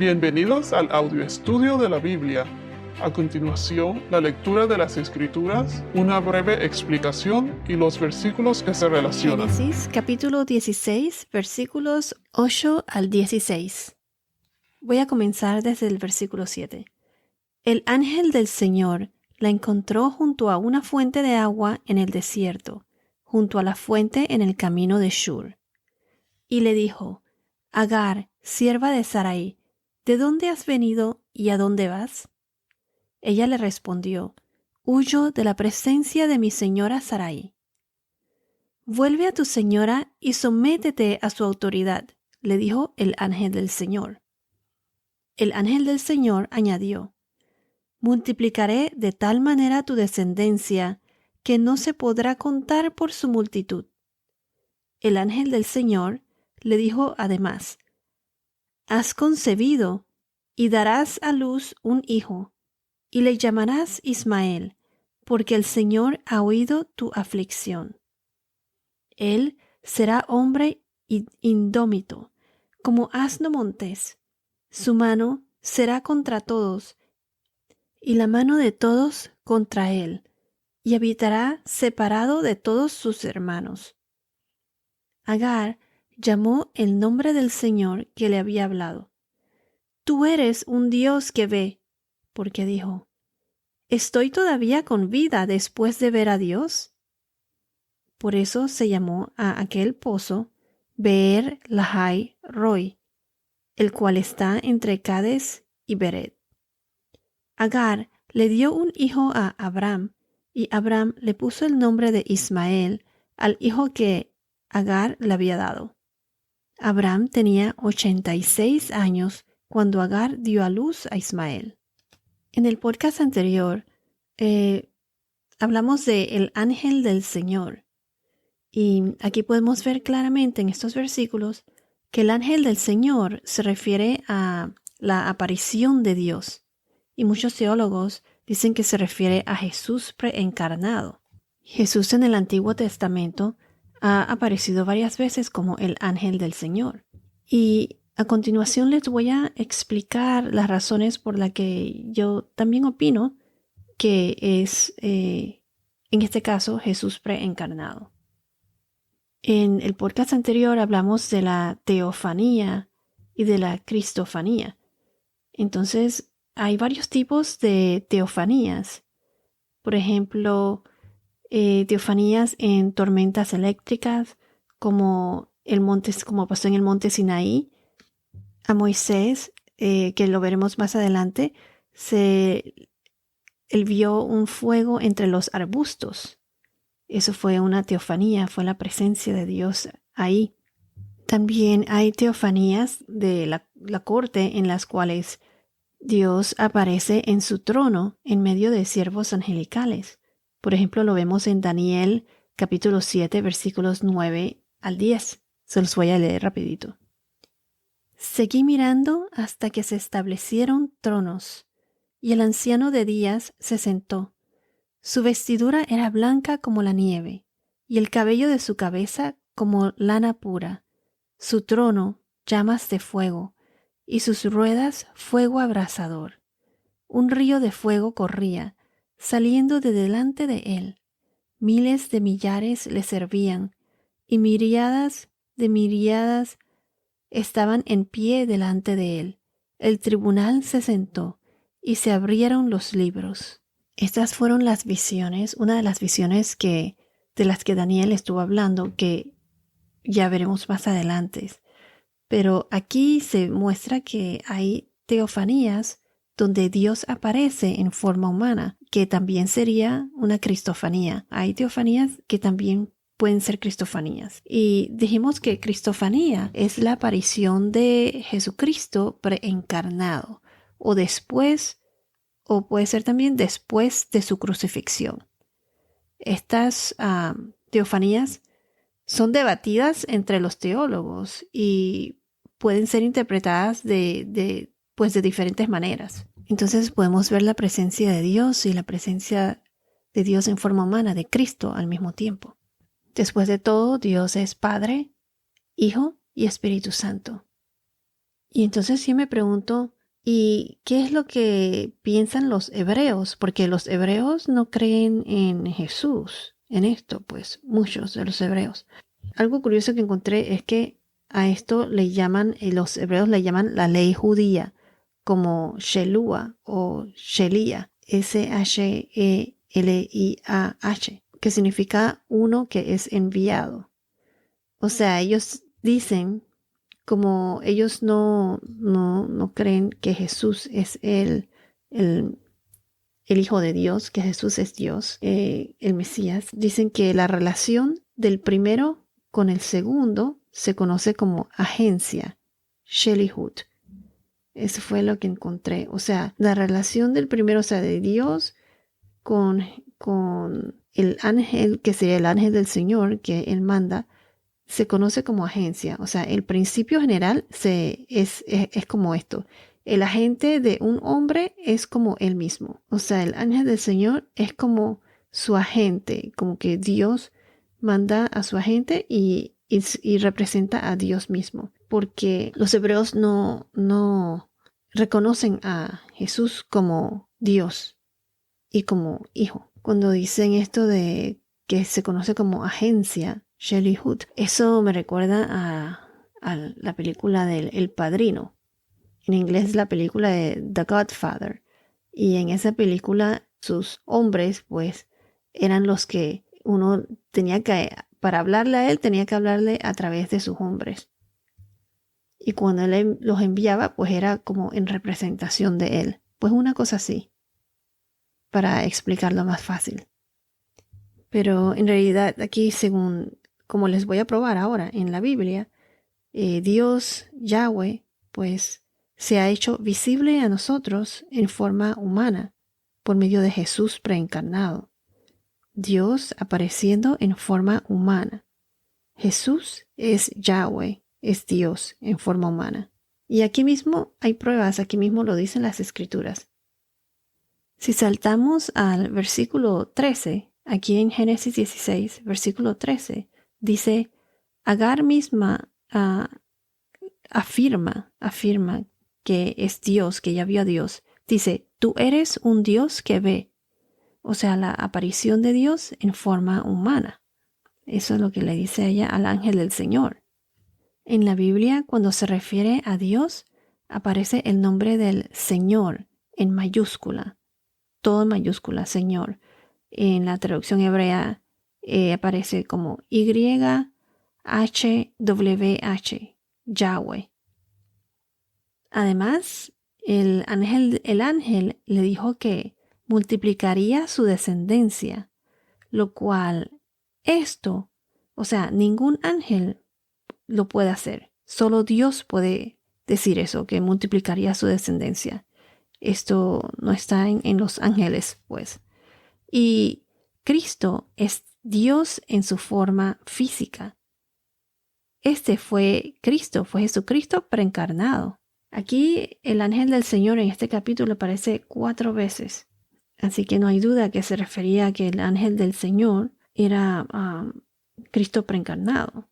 Bienvenidos al audio estudio de la Biblia. A continuación, la lectura de las Escrituras, una breve explicación y los versículos que se relacionan. Génesis capítulo 16, versículos 8 al 16. Voy a comenzar desde el versículo 7. El ángel del Señor la encontró junto a una fuente de agua en el desierto, junto a la fuente en el camino de Shur. Y le dijo: Agar, sierva de Sarai, ¿de dónde has venido y a dónde vas? Ella le respondió: Huyo de la presencia de mi señora Sarai. Vuelve a tu señora y sométete a su autoridad, le dijo el ángel del Señor. El ángel del Señor añadió: Multiplicaré de tal manera tu descendencia que no se podrá contar por su multitud. El ángel del Señor le dijo además: Has concebido y darás a luz un hijo, y le llamarás Ismael, porque el Señor ha oído tu aflicción. Él será hombre indómito, como asno montés. Su mano será contra todos, y la mano de todos contra él, y habitará separado de todos sus hermanos. Agar llamó el nombre del Señor que le había hablado. Tú eres un Dios que ve, porque dijo: ¿Estoy todavía con vida después de ver a Dios? Por eso se llamó a aquel pozo Beer Lahai Roi, el cual está entre Cades y Beret. Agar le dio un hijo a Abram, y Abram le puso el nombre de Ismael al hijo que Agar le había dado. Abram tenía 86 años cuando Agar dio a luz a Ismael. En el podcast anterior hablamos de el ángel del Señor. Y aquí podemos ver claramente en estos versículos que el ángel del Señor se refiere a la aparición de Dios. Y muchos teólogos dicen que se refiere a Jesús preencarnado. Jesús en el Antiguo Testamento ha aparecido varias veces como el ángel del Señor. Y a continuación les voy a explicar las razones por las que yo también opino que es, en este caso, Jesús preencarnado. En el podcast anterior hablamos de la teofanía y de la cristofanía. Entonces, hay varios tipos de teofanías. Por ejemplo, teofanías en tormentas eléctricas, como pasó en el monte Sinaí. A Moisés, que lo veremos más adelante, él vio un fuego entre los arbustos. Eso fue una teofanía, fue la presencia de Dios ahí. También hay teofanías de la corte en las cuales Dios aparece en su trono en medio de siervos angelicales. Por ejemplo, lo vemos en Daniel capítulo 7, versículos 9 al 10. Se los voy a leer rapidito. Seguí mirando hasta que se establecieron tronos, y el anciano de días se sentó. Su vestidura era blanca como la nieve, y el cabello de su cabeza como lana pura. Su trono, llamas de fuego, y sus ruedas fuego abrasador. Un río de fuego corría, saliendo de delante de él. Miles de millares le servían, y miríadas de miríadas estaban en pie delante de él. El tribunal se sentó, y se abrieron los libros. Estas fueron las visiones, una de las visiones de las que Daniel estuvo hablando, que ya veremos más adelante. Pero aquí se muestra que hay teofanías donde Dios aparece en forma humana, que también sería una cristofanía. Hay teofanías que también pueden ser cristofanías. Y dijimos que cristofanía es la aparición de Jesucristo preencarnado, o después, o puede ser también después de su crucifixión. Estas teofanías son debatidas entre los teólogos y pueden ser interpretadas de diferentes maneras. Entonces podemos ver la presencia de Dios y la presencia de Dios en forma humana, de Cristo al mismo tiempo. Después de todo, Dios es Padre, Hijo y Espíritu Santo. Y entonces sí me pregunto, ¿y qué es lo que piensan los hebreos? Porque los hebreos no creen en Jesús, en esto, pues, muchos de los hebreos. Algo curioso que encontré es que a esto los hebreos le llaman la ley judía, como Shelua o Shelia, Sheliah, que significa uno que es enviado. O sea, ellos dicen, como ellos no creen que Jesús es el, el Hijo de Dios, que Jesús es Dios, el Mesías, dicen que la relación del primero con el segundo se conoce como agencia, Shelihut. Eso fue lo que encontré. O sea, la relación del primero, o sea, de Dios con el ángel, que sería el ángel del Señor, que él manda, se conoce como agencia. O sea, el principio general es como esto. El agente de un hombre es como él mismo. O sea, el ángel del Señor es como su agente, como que Dios manda a su agente y representa a Dios mismo. Porque los hebreos no reconocen a Jesús como Dios y como hijo. Cuando dicen esto de que se conoce como agencia, Shelihut, eso me recuerda a la película del El Padrino. En inglés es la película de The Godfather. Y en esa película sus hombres pues eran los que uno tenía que, para hablarle a él, tenía que hablarle a través de sus hombres. Y cuando él los enviaba pues era como en representación de él. Pues una cosa así, para explicarlo más fácil. Pero en realidad aquí, según como les voy a probar ahora en la Biblia, Dios, Yahweh, pues se ha hecho visible a nosotros en forma humana por medio de Jesús preencarnado. Dios apareciendo en forma humana. Jesús es Yahweh, es Dios en forma humana. Y aquí mismo hay pruebas, aquí mismo lo dicen las Escrituras. Si saltamos al versículo 13, aquí en Génesis 16, versículo 13, dice, Agar misma afirma que es Dios, que ella vio a Dios. Dice, tú eres un Dios que ve. O sea, la aparición de Dios en forma humana. Eso es lo que le dice ella al ángel del Señor. En la Biblia, cuando se refiere a Dios, aparece el nombre del Señor en mayúscula. Todo en mayúscula, Señor. En la traducción hebrea aparece como YHWH, Yahweh. Además, el ángel le dijo que multiplicaría su descendencia, lo cual o sea, ningún ángel lo puede hacer. Solo Dios puede decir eso, que multiplicaría su descendencia. Esto no está en los ángeles, pues. Y Cristo es Dios en su forma física. Este fue Cristo, fue Jesucristo preencarnado. Aquí el ángel del Señor en este capítulo aparece 4 veces. Así que no hay duda que se refería a que el ángel del Señor era Cristo preencarnado,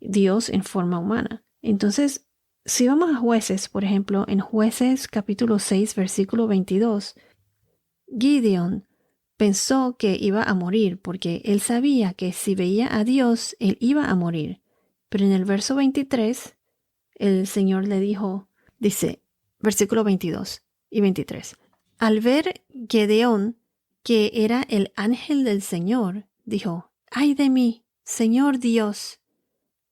Dios en forma humana. Entonces, si vamos a Jueces, por ejemplo, en Jueces capítulo 6, versículo 22, Gideon pensó que iba a morir porque él sabía que si veía a Dios, él iba a morir. Pero en el verso 23, el Señor le dice, versículo 22 y 23, al ver Gedeón que era el ángel del Señor, dijo, ¡ay de mí, Señor Dios!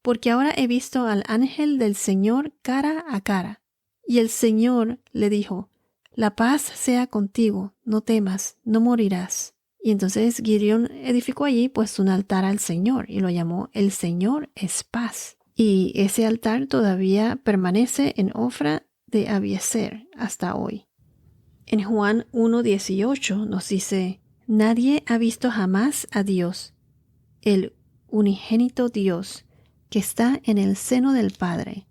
Porque ahora he visto al ángel del Señor cara a cara. Y el Señor le dijo, la paz sea contigo, no temas, no morirás. Y entonces Gideón edificó allí pues un altar al Señor y lo llamó El Señor es paz. Y ese altar todavía permanece en Ofra de Abiezer hasta hoy. En Juan 1:18 nos dice, nadie ha visto jamás a Dios, el unigénito Dios, que está en el seno del Padre.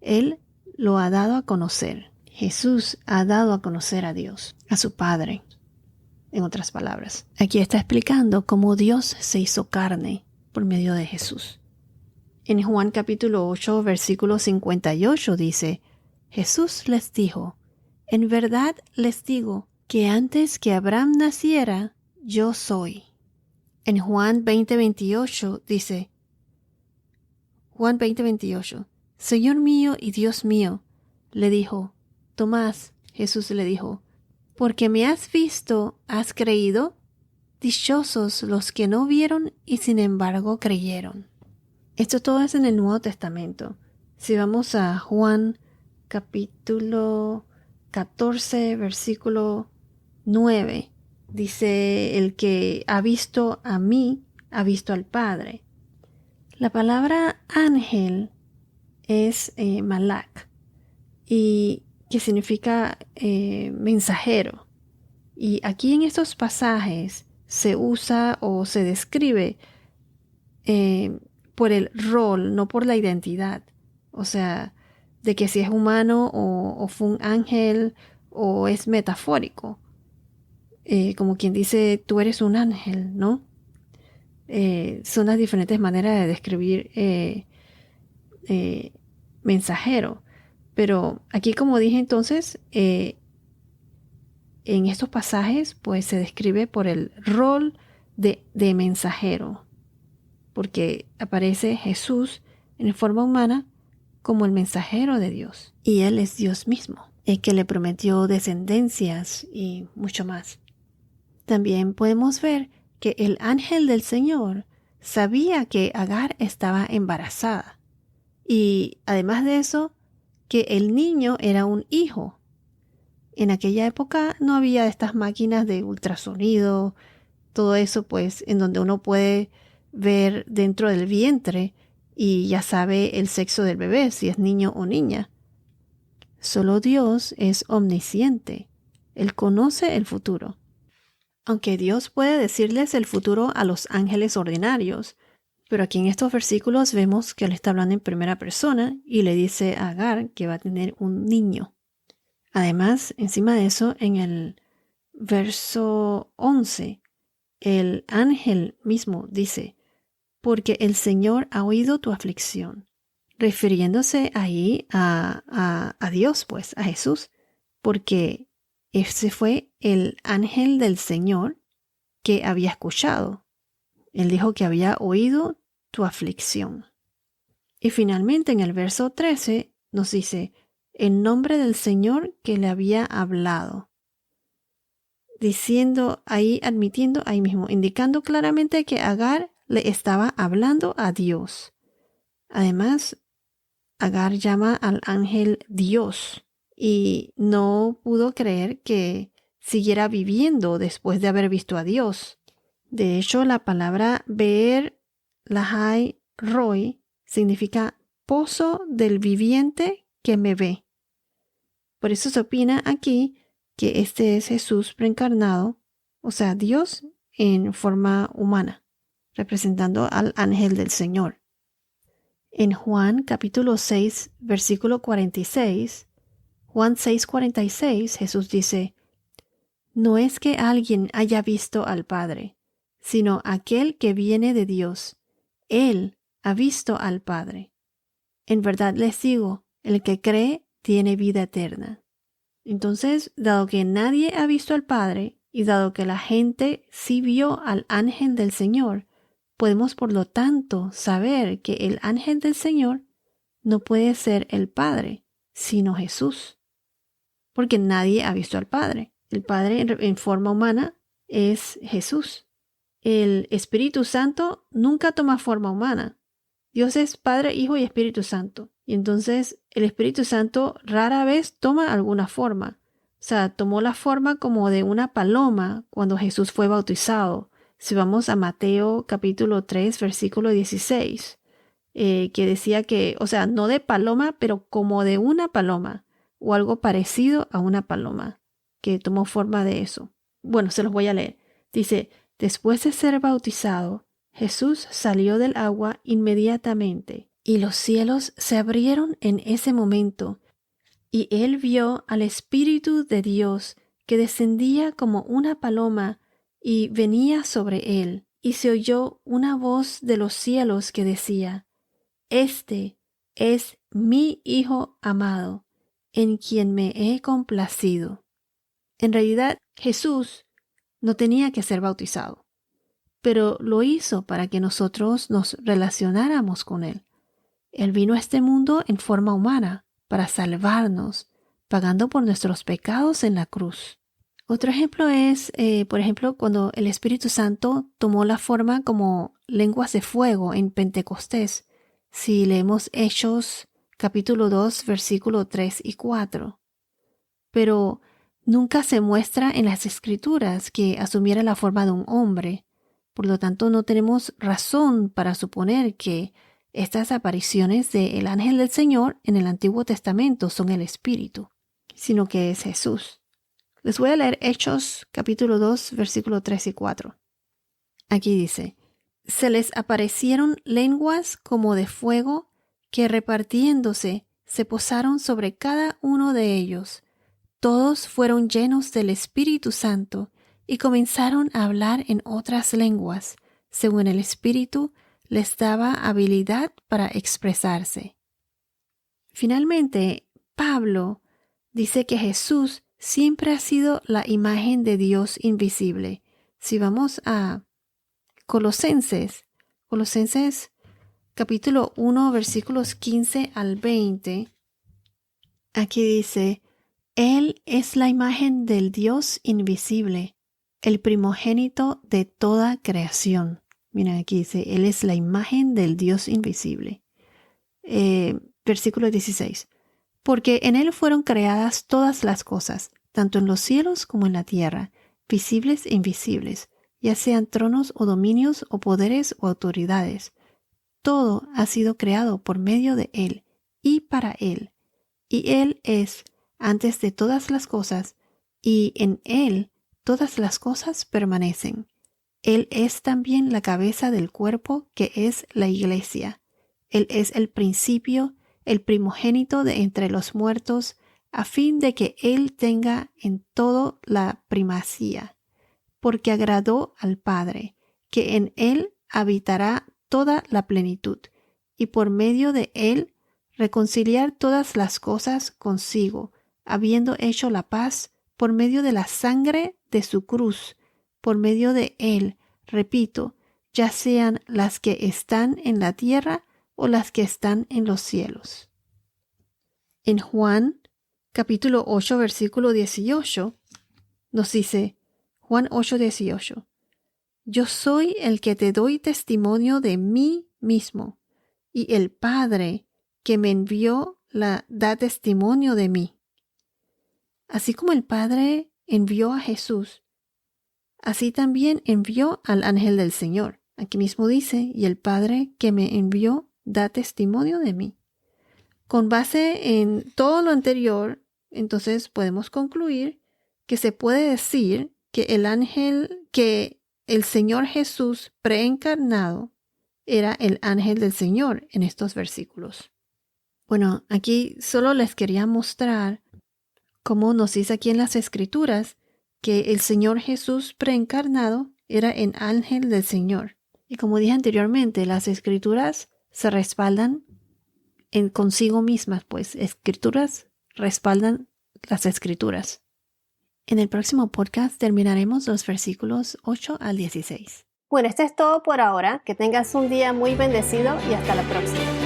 Él lo ha dado a conocer. Jesús ha dado a conocer a Dios, a su Padre. En otras palabras, aquí está explicando cómo Dios se hizo carne por medio de Jesús. En Juan capítulo 8, versículo 58 dice, Jesús les dijo, en verdad les digo que antes que Abraham naciera, yo soy. En Juan 20:28 dice, Juan 20:28, Señor mío y Dios mío, le dijo, Tomás, Jesús le dijo, porque me has visto, has creído, dichosos los que no vieron y sin embargo creyeron. Esto todo es en el Nuevo Testamento. Si vamos a Juan capítulo 14, versículo 9, dice, el que ha visto a mí, ha visto al Padre. La palabra ángel es malak, y que significa mensajero. Y aquí en estos pasajes se usa o se describe por el rol, no por la identidad. O sea, de que si es humano o fue un ángel o es metafórico. Como quien dice, tú eres un ángel, ¿no? Son las diferentes maneras de describir mensajero. Pero aquí, como dije entonces, en estos pasajes pues se describe por el rol de mensajero, porque aparece Jesús en forma humana como el mensajero de Dios, y Él es Dios mismo, el que le prometió descendencias y mucho más. También podemos ver que el ángel del Señor sabía que Agar estaba embarazada, y además de eso, que el niño era un hijo. En aquella época no había estas máquinas de ultrasonido, todo eso pues en donde uno puede ver dentro del vientre y ya sabe el sexo del bebé, si es niño o niña. Solo Dios es omnisciente. Él conoce el futuro. Aunque Dios puede decirles el futuro a los ángeles ordinarios, pero aquí en estos versículos vemos que Él está hablando en primera persona y le dice a Agar que va a tener un niño. Además, encima de eso, en el verso 11, el ángel mismo dice, porque el Señor ha oído tu aflicción, refiriéndose ahí a Dios, pues, a Jesús, porque ese fue el ángel del Señor que había escuchado. Él dijo que había oído tu aflicción. Y finalmente en el verso 13 nos dice, en nombre del Señor que le había hablado. Diciendo ahí, admitiendo ahí mismo, indicando claramente que Agar le estaba hablando a Dios. Además, Agar llama al ángel Dios y no pudo creer que siguiera viviendo después de haber visto a Dios. De hecho, la palabra Beer Lahai Roy significa pozo del viviente que me ve. Por eso se opina aquí que este es Jesús preencarnado, o sea, Dios en forma humana, representando al ángel del Señor. En Juan capítulo 6, versículo 46, Juan 6:46, Jesús dice, no es que alguien haya visto al Padre, sino aquel que viene de Dios. Él ha visto al Padre. En verdad les digo, el que cree tiene vida eterna. Entonces, dado que nadie ha visto al Padre, y dado que la gente sí vio al ángel del Señor, podemos por lo tanto saber que el ángel del Señor no puede ser el Padre, sino Jesús. Porque nadie ha visto al Padre. El Padre en forma humana es Jesús. El Espíritu Santo nunca toma forma humana. Dios es Padre, Hijo y Espíritu Santo. Y entonces el Espíritu Santo rara vez toma alguna forma. O sea, tomó la forma como de una paloma cuando Jesús fue bautizado. Si vamos a Mateo capítulo 3, versículo 16, que decía que, o sea, no de paloma, pero como de una paloma, o algo parecido a una paloma, que tomó forma de eso. Bueno, se los voy a leer. Dice, después de ser bautizado, Jesús salió del agua inmediatamente, y los cielos se abrieron en ese momento, y él vio al Espíritu de Dios que descendía como una paloma y venía sobre él, y se oyó una voz de los cielos que decía, Este es mi Hijo amado, en quien me he complacido. En realidad, Jesús no tenía que ser bautizado, pero lo hizo para que nosotros nos relacionáramos con Él. Él vino a este mundo en forma humana para salvarnos, pagando por nuestros pecados en la cruz. Otro ejemplo es, por ejemplo, cuando el Espíritu Santo tomó la forma como lenguas de fuego en Pentecostés. Si leemos Hechos capítulo 2, versículo 3 y 4. Pero nunca se muestra en las Escrituras que asumiera la forma de un hombre. Por lo tanto, no tenemos razón para suponer que estas apariciones del ángel del Señor en el Antiguo Testamento son el Espíritu, sino que es Jesús. Les voy a leer Hechos capítulo 2, versículo 3 y 4. Aquí dice: se les aparecieron lenguas como de fuego que repartiéndose se posaron sobre cada uno de ellos. Todos fueron llenos del Espíritu Santo y comenzaron a hablar en otras lenguas, según el Espíritu les daba habilidad para expresarse. Finalmente, Pablo dice que Jesús siempre ha sido la imagen de Dios invisible. Si vamos a Colosenses capítulo 1, versículos 15 al 20, aquí dice: Él es la imagen del Dios invisible, el primogénito de toda creación. Miren, aquí dice: Él es la imagen del Dios invisible. Versículo 16. Porque en Él fueron creadas todas las cosas, tanto en los cielos como en la tierra, visibles e invisibles, ya sean tronos o dominios o poderes o autoridades. Todo ha sido creado por medio de Él y para Él. Y Él es antes de todas las cosas, y en Él todas las cosas permanecen. Él es también la cabeza del cuerpo, que es la Iglesia. Él es el principio, el primogénito de entre los muertos, a fin de que Él tenga en todo la primacía, porque agradó al Padre, que en Él habitará toda la plenitud, y por medio de Él reconciliar todas las cosas consigo, habiendo hecho la paz por medio de la sangre de su cruz. Por medio de Él, repito, ya sean las que están en la tierra o las que están en los cielos. En Juan, capítulo 8, versículo 18, nos dice, Juan 8, 18, yo soy el que te doy testimonio de mí mismo, y el Padre que me envió da testimonio de mí. Así como el Padre envió a Jesús, así también envió al ángel del Señor. Aquí mismo dice, y el Padre que me envió da testimonio de mí. Con base en todo lo anterior, entonces podemos concluir que se puede decir que el Señor Jesús preencarnado era el ángel del Señor en estos versículos. Bueno, aquí solo les quería mostrar cómo nos dice aquí en las Escrituras que el Señor Jesús preencarnado era el ángel del Señor. Y como dije anteriormente, las Escrituras se respaldan consigo mismas, pues Escrituras respaldan las Escrituras. En el próximo podcast terminaremos los versículos 8 al 16. Bueno, esto es todo por ahora. Que tengas un día muy bendecido y hasta la próxima.